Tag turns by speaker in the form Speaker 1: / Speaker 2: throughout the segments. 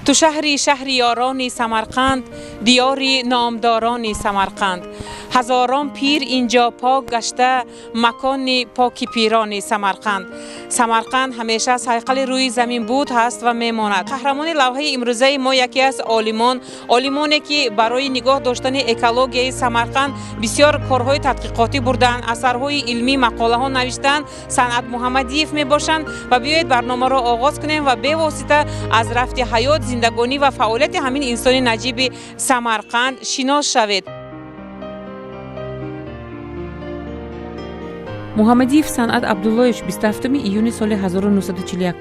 Speaker 1: تو شهری شهر یاران سمرقند، دیاری نامداران سمرقند. هزاران پیر اینجا پاک گشته، مکان پاکی پیران سمرقند. سمرقند همیشه سایقل روی زمین بود هست و میماند. قهرمان لوحه امروزه ما یکی از عالمانی که برای نگاه داشتن اکولوژی سمرقند بسیار کارهای تحقیقاتی بردن، اثرهای علمی، مقاله ها نوشتن. صنعت محمدیف می باشند و بیایید برنامه را آغاز کنیم و به واسطه از رفت حیات، زندگانی و فعالیت همین انسان نجیب سمرقند شناس شوید. محمدیف صنعت عبداللهش 27 ایون سال 1941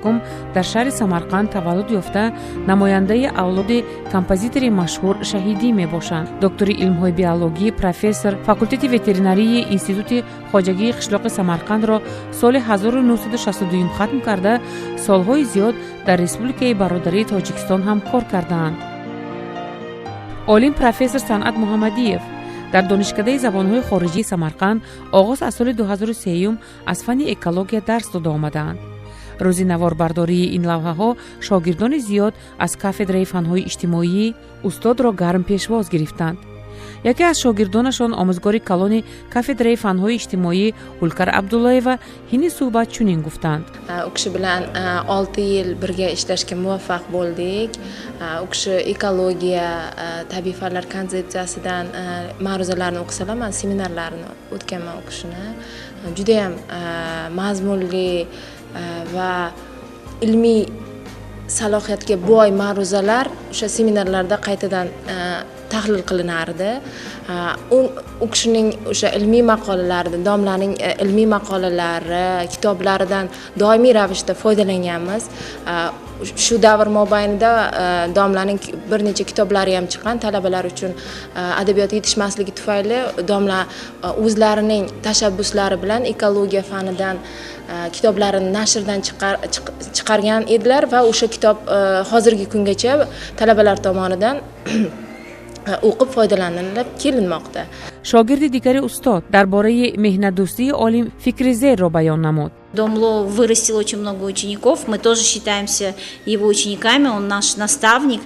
Speaker 1: در شهر سمرقند تولد یافته نماینده اولاد کمپوزیتور مشهور شهیدی می باشند. دکتر علم‌های بیولوژی، پروفسور، فاکولته وترینری انستیتوت خواجگی قشلاق سمرقند را سال 1962 ختم کرده، سالهای زیاد در ریسپوبلیکای برادری تاجیکستان هم کار کردند. عالم پروفسور صنعت محمدیف در دانشکده زبانهای خارجی سمرقند آغاز از سال 2003 از فن اکولوژی درس داده آمدند. روزی نواربرداری این لوحه ها شاگردان زیاد از کافدره فنهای اجتماعی استاد را گرم پیشواز گرفتند. یکی از شاگردانشان آموزگار کلان کافدره فنهای اجتماعی هولکار عبداللهیوا هینی صحبت چنین گفتند.
Speaker 2: اوکش بلان 6 yil birga ishlashga muvaffaq bo'ldik. O'kish ekologiya, tabiiy fanlar konsepsiyasidan ma'ruzalarni o'qisalar, men seminarlarni o'tganman o'qishni. Juda ham mazmunli va ilmiy salohiyatga boy ma'ruzalar o'sha seminarlarda qaytadan tahlil qilinardi. U kishining o'sha ilmiy maqolalaridan, domlaning ilmiy maqolalari, kitoblaridan doimiy ravishda foydalanganmiz. Shu davr mobaynida domlaning bir necha kitoblari ham chiqqan. Talabalar uchun adabiyot yetishmasligi tufayli domla o'zlarining tashabbuslari bilan ekologiya fanidan kitoblarini nashrdan chiqargan edilar va o'sha kitob hozirgi kungacha talabalar tomonidan o'qib foydalanilib kelinmoqda.
Speaker 1: Shogirdi digari ustod darboraye mehnatdo'sti olim fikri zer ro bayon namud.
Speaker 3: Домло вырастил очень много учеников, мы тоже считаемся его учениками, он наш наставник.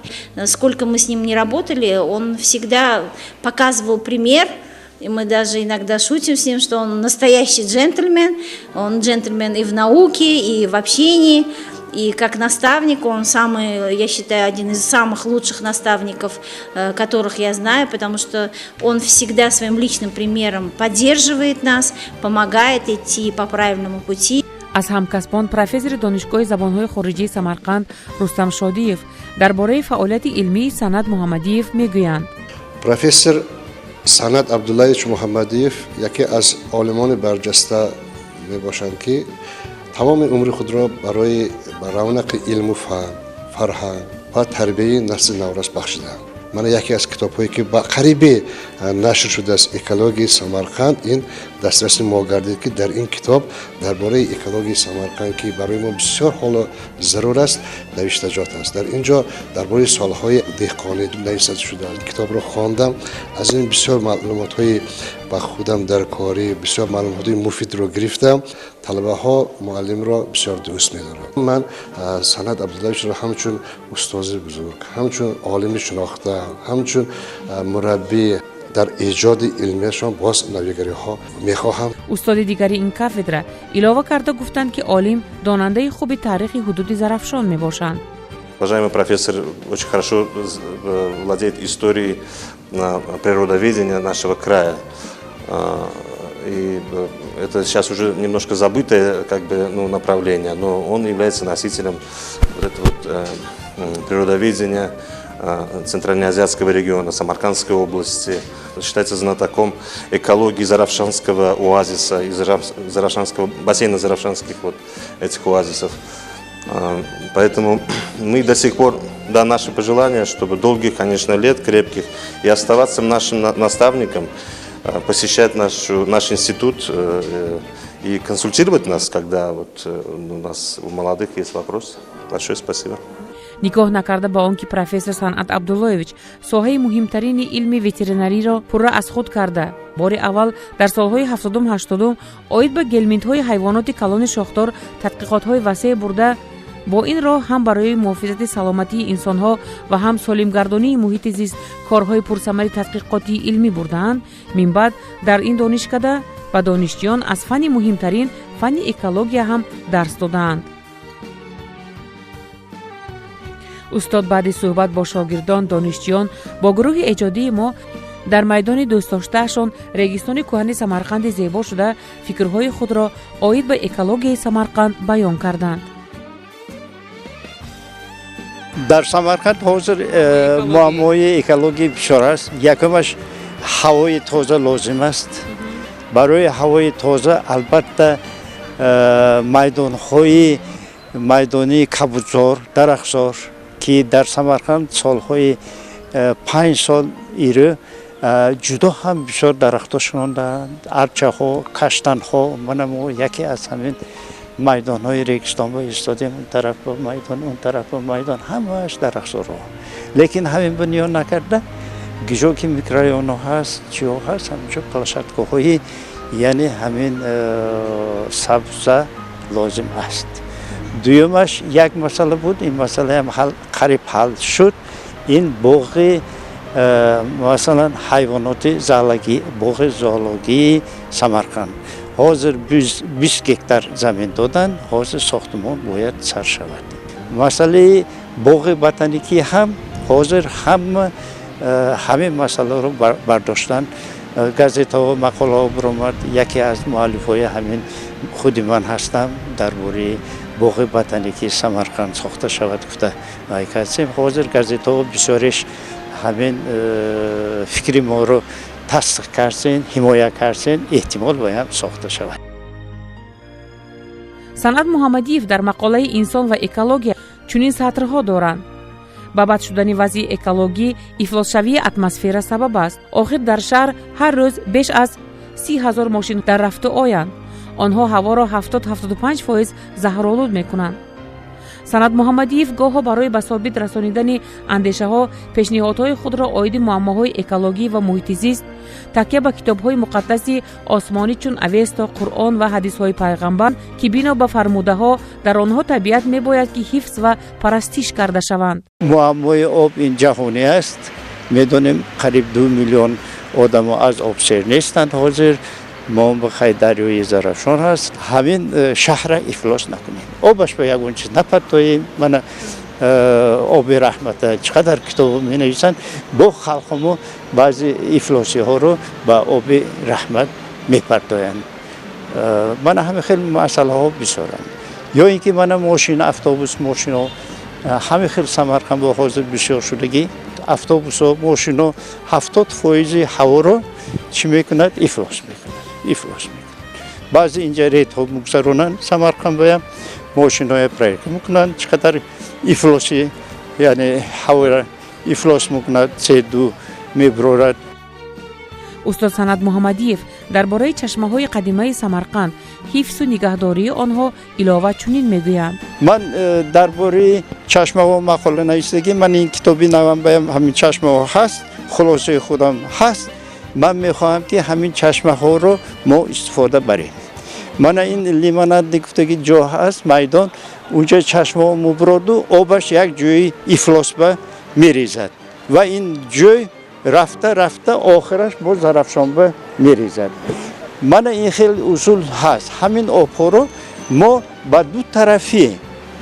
Speaker 3: Сколько мы с ним не работали, он всегда показывал пример, и мы даже иногда шутим с ним, что он настоящий джентльмен, он джентльмен и в науке, и в общении. И как наставник он самый, я считаю, один из самых лучших наставников, которых я знаю, потому что он всегда своим личным примером поддерживает нас, помогает идти по правильному пути.
Speaker 1: از همکسبان پروفسور دانشگاه زبانهای خارجی سمرقند رستم شادیف درباره فعالیت علمی صنعت محمدیف میگویند.
Speaker 4: پروفسور صنعت عبداللهیچ محمدیف یکی از عالمان برجسته میباشند که تمام عمر خود را برای رونق علم و فهم، فرهنگ و تربیت نسل نو را بخشیدند. من یکی از کتاب‌هایی که با قریب نشر شده است اکولوژی سمرقند این دسترسی ما گردید که در این کتاب درباره اکولوژی سمرقند که برای ما بسیار حال ضرور است نوشته جات است. در اینجا درباره سالهای دهقانی نوشته شده است. کتاب را خواندم، از این بسیار معلومات‌های با خودم در کاری بسیار معلومات مفید رو گرفتم. طلبه ها معلم را بسیار دوست می‌دارم. من صنعت عبداللهیچ را همچون استاد بزرگ، همچون عالم شناخته، همچون مربی در ایجاد علمیشان باز نویگری ها میخواهم.
Speaker 1: استاد دیگری این کافدره علاوه کرده گفتند که عالم داننده خوب تاریخ حدود زرافشان میباشند.
Speaker 5: Уважаемый профессор очень хорошо владеет историей природоведения нашего края. И это сейчас уже немножко забытое направление, но он является носителем природоведения Центральноазиатского региона, Самаркандской области. Считается знатоком экологии Заравшанского оазиса и Заравшанского бассейна Заравшанских этих оазисов. Поэтому мы до сих пор, да, наши пожелания, чтобы долгих, конечно, лет, крепких, и оставаться нашим наставником, посещать наш институт и консультировать нас, когда у нас у молодых есть вопросы. Большое спасибо.
Speaker 1: نگاه نکرده با آنکه پروفسور صنعت عبداللهیچ ساحه مهمترین علم وترینری را پره از خود کرده، بار اول در سالهای 70-80 آید به گلمنت‌های حیوانات کلان شاخدار تحقیقات‌های وسیع برده бо ин роҳ ҳам барои муҳофизати саломатии инсонҳо ва ҳам солимгардонии муҳити зист корҳои пурсамари тадқиқотии илмӣ бурдаанд. минбаъд дар ин донишкада ба донишҷӯён аз фанни муҳимтарин фанни экология ҳам дарс додаанд. устод баъди суҳбат бо шогирдон донишҷӯён бо гурӯҳи эҷодии мо дар майдони дӯстдоштаашон регистони кӯҳани Самарқанди зебо шуда фикрҳои худро оид ба экологияи Самарқанд баён карданд.
Speaker 6: дар Самарқанд ҳозир муаммои экология бисёр аст. Якумаш ҳавои тоза лозим аст. барои ҳавои тоза албатта майдони кабудзор, дарахтзор ки дар Самарқанд солҳои 5 сол ирӯ ҷудо ҳам бисёр дарахтҳо шунонданд, арчаҳо, каштанҳо. Мана мо яке аз ҳамин майдонҳои регистон ба истодем, он тараф ба майдон, он тараф ба майдон, ҳамааш дарахтзорҳо. Лекин ҳамин бунёд накарда гижо ки микрорайонҳо ҳаст, чиҳо ҳаст, ҳаминҷо площадкаҳои яъне ҳамин сабза лозим аст. дуюмаш як масъала буд, ин масъалаам қариб ҳал шуд. ин боғи масалан ҳайвоноти боғи зоологии Самарқанд ҳозир 20 гектар замин доданд, ҳозир сохтмон бояд сар шавад. Масъалаи боғи ботаникӣ ҳам ҳозир ҳамин масъаларо бардоштанд. газетаҳо мақолаҳо биромад. Яке аз муаллифҳои ҳамин худи ман ҳастам, дар бораи боғи ботаникии Самарқанд сохта шавад гуфта кардем. ҳозир газетаҳо бисёреш ҳамин фикри моро тасдиқ карден, ҳимоя карден, эҳтимол боям сохта шавад.
Speaker 1: Санъат Муҳаммадиев дар мақолаи инсон ва экология чунин сатрҳо доранд. ба бад шудани вазъи экологӣ ифлосшавии атмосфера сабаб аст. охир дар шаҳр ҳар рӯз беш аз 30 000 мошин дар рафту оянд. онҳо ҳаворо 70-75% заҳролуд мекунанд. санъат Муҳаммадиев гоҳо барои ба собит расонидани андешаҳо пешниҳодҳои худро оиди муаммоҳои экологӣ ва муҳити зист такя ба китобҳои муқаддаси осмонӣ чун Авесто, Қуръон ва ҳадисҳои пайғамбар ки бино ба фармудаҳо дар онҳо табиат мебояд ки ҳифз ва парастиш карда шаванд.
Speaker 6: муаммои об ин ҷаҳонӣ аст. медонем қариб 2 миллион одамо аз обсер нестанд. ҳозир монбахай дарёи Зарафшон ҳаст. ҳамин шаҳрра ифлос накунем. обаш ба ягон чиз напартоем. мана оби раҳмата чӣ қадар китобо менависанд, бо халқумо баъзи ифлосиҳоро ба оби раҳмат мепартоянд. мана ҳамин хел масъалаҳо бисёранд. ё ин ки мана мошина, автобус, мошино ҳамин хел Самарқанд бо ҳозир бисёр шудагӣ. автобусҳо, мошино 70% ҳаворо чӣ мекунад? ифлос мекунад. баъзе инҷа рейдҳо мегузаронанд. Самарқанд боям мошиноҳо проект мекунанд. чӣ қадар ифлоси яъне ҳавора ифлос мекунад, CO2 мебарорад.
Speaker 1: устод Санъат Муҳаммадиев дар бораи чашмаҳои қадимаи Самарқанд ҳифзу нигаҳдории онҳо илова чунин мегӯянд.
Speaker 6: ман дар бораи чашмаҳо мақола нависдагӣ, ман ин китоби навам баям ҳамин чашмаҳо ҳаст, хулосаи худам ҳаст. ман мехоҳам ки ҳамин чашмаҳоро мо истифода барем. мана ин лимонад гуфтаги ҷо ҳаст, майдон, унҷа чашмаҳо муброду обаш як ҷои ифлос ба мерезад ва ин ҷой рафта охираш бо Зарафшонба мерезад. мана ин хел усул ҳаст. ҳамин обҳоро мо ба ду тарафи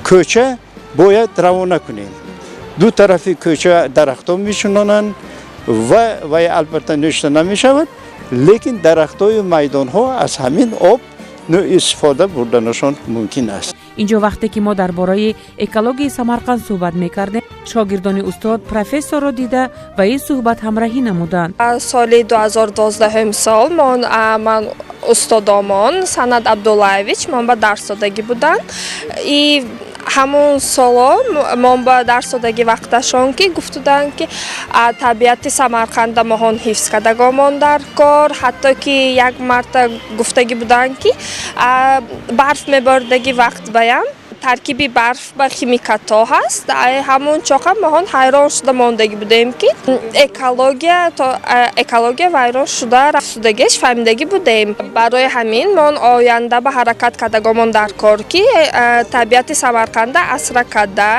Speaker 6: кӯча бояд равона кунем. ду тарафи кӯча дарахтҳо мешунонанд ва албатта нӯшта намешавад, лекин дарахтҳои майдонҳо аз ҳамин об истифода бурданашон мумкин аст.
Speaker 1: инҷо вақте ки мо дар бораи экологияи Самарқанд суҳбат мекардем, шогирдони устод профессорро дида ва ин суҳбат ҳамраҳӣ намуданд.
Speaker 7: соли 2012 сол ман устодомон Санъат Абдуллаевич ман ба дарсдодагӣ буданд. И ҳамон соло мон ба дарсдодагӣ вақташон ки гуфтуданд ки табиати Самарқанда моҳон ҳифз кардагомон дар кор. ҳатто ки як марта гуфтагӣ буданд ки барф меборидагӣ вақт баям таркиби барф ба химикатҳо ҳаст. Ҳамон чоқа моҳон ҳайрон шуда мондагӣ будем ки экология вайрон шуда рафсудагиаш фаҳмидагӣ будем. Барои ҳамин мон оянда ба ҳаракат кардагомон дар кор ки табиати Самарқанда асра карда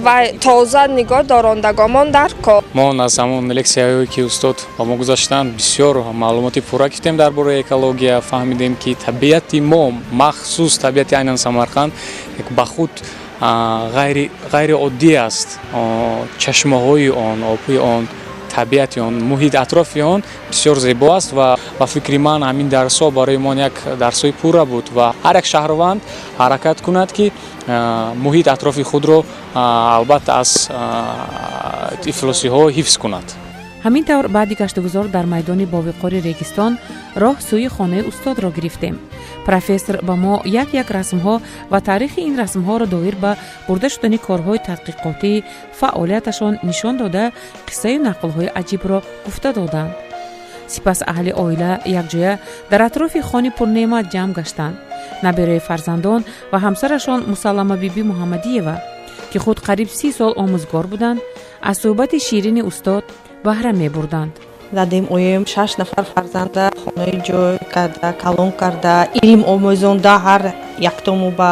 Speaker 7: ва тоза нигоҳ дорондагомон дар кор.
Speaker 8: мо аз ҳамон лексияҳое ки устод ба мо гузаштанд бисёр маълумоти пурра гирифтем дар бораи экология. Фаҳмидем ки табиати мо, махсус табиати айнан Самарқанд ба худ ғайриоддӣ аст. Чашмаҳои он, оби он, табиати он, муҳити атрофи он бисёр зебо аст ва ба фикри ман ҳамин дарсҳо барои мон як дарсҳои пурра буд ва ҳар як шаҳрванд ҳаракат кунад ки муҳити атрофи худро албатта аз ифлосиҳо ҳифз кунад.
Speaker 1: ҳамин тавр баъди гаштгузор дар майдони бовиқори регистон роҳ сӯи хонаи устодро гирифтем. профессор ба мо як расмҳо ва таърихи ин расмҳоро доир ба бурда шудани корҳои тадқиқотӣ фаъолияташон нишон дода қиссаю нақлҳои аҷибро гуфта доданд. сипас аҳли оила якҷоя дар атрофи хони пурнеъмат ҷамъ гаштанд. набираи фарзандон ва ҳамсарашон Мусаллама биби Муҳаммадиева ки худ қариб 30 сол омӯзгор буданд, аз суҳбати ширини устод баҳра мебурданд.
Speaker 9: Дадем оем 6 нафар фарзанда хонаи ҷой карда, калон карда, илм омӯзонда, ҳар яктому ба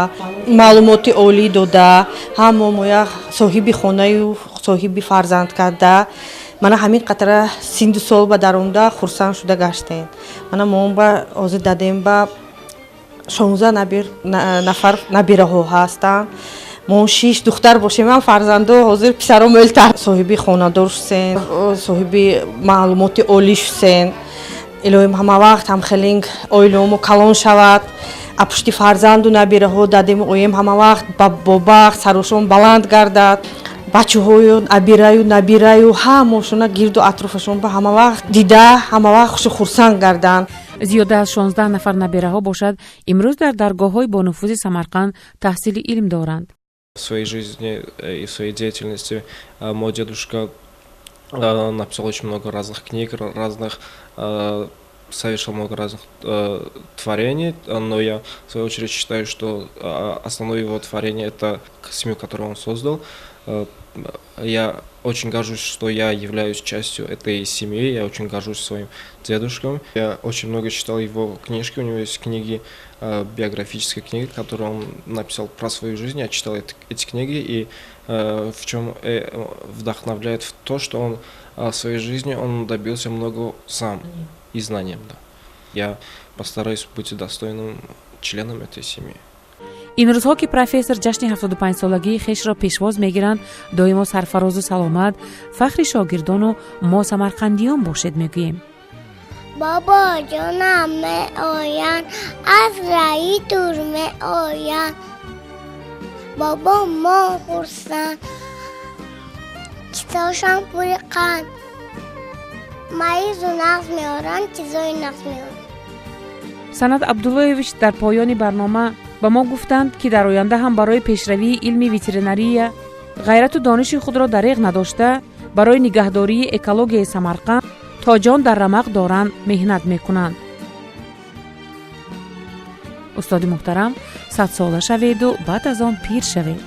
Speaker 9: маълумоти олӣ дода, ҳамо моя соҳиби хонаю соҳиби фарзанд карда. Мана ҳамин қатара синду сол ба даромда хурсанд шуда гаштем. Мана мо ба ҳозир дадем ба 16 нафар набираҳо ҳастанд. мо 6 духтар бошем, ҳам фарзандо ҳозир писаро мӯлтар соҳиби хонадор шусен, соҳиби маълумоти олӣ шусен. Илоҳим ҳама вақт ҳамхелинг оиламо калон шавад. аз пушти фарзанду набираҳо дадем оем ҳама вақт ба бахт сарушон баланд гардад. бачаҳою набираю ҳамошона гирду атрофашон ба ҳама вақт дида ҳама вақт хурсанд гарданд.
Speaker 1: зиёда аз 16 нафар набираҳо бошад имрӯз дар даргоҳҳои бонуфузи Самарқанд таҳсили илм доранд.
Speaker 10: В своей жизни и в своей деятельности мой дедушка написал очень много разных книг, совершил много разных творений, но я в свою очередь считаю, что основное его творение — это семью, которую он создал. Я очень горжусь, что я являюсь частью этой семьи, я очень горжусь своим дедушкой. Я очень много читал его книжки, у него есть книги, биографические книги, которые он написал про свою жизнь. Я читал эти книги, и в чем вдохновляет в то, что он в своей жизни он добился много сам и знанием. Да. Я постараюсь быть достойным членом этой семьи.
Speaker 1: ин рӯзҳо ки профессор ҷашни 75-солагии хешро пешвоз мегиранд, доимо сарфарозу саломат, фахри шогирдону мо самарқандиён бошед мегӯем.
Speaker 11: бобо ҷонам меоянд, аз раи дур меоянд. бобо мо хурсанд, кисошам пури қанд. маизу нағз меоранд, чизои нағз меоранд.
Speaker 1: Санат Абдуллоевич дар поёни барнома ба мо гуфтанд ки дар оянда ҳам барои пешравии илми ветеринария ғайрату дониши худро дареғ надошта барои нигаҳдории экологияи Самарқанд то ҷон дар рамақ доранд меҳнат мекунанд. устоди муҳтарам, 100 сола шаведу баъд аз он пир шавед.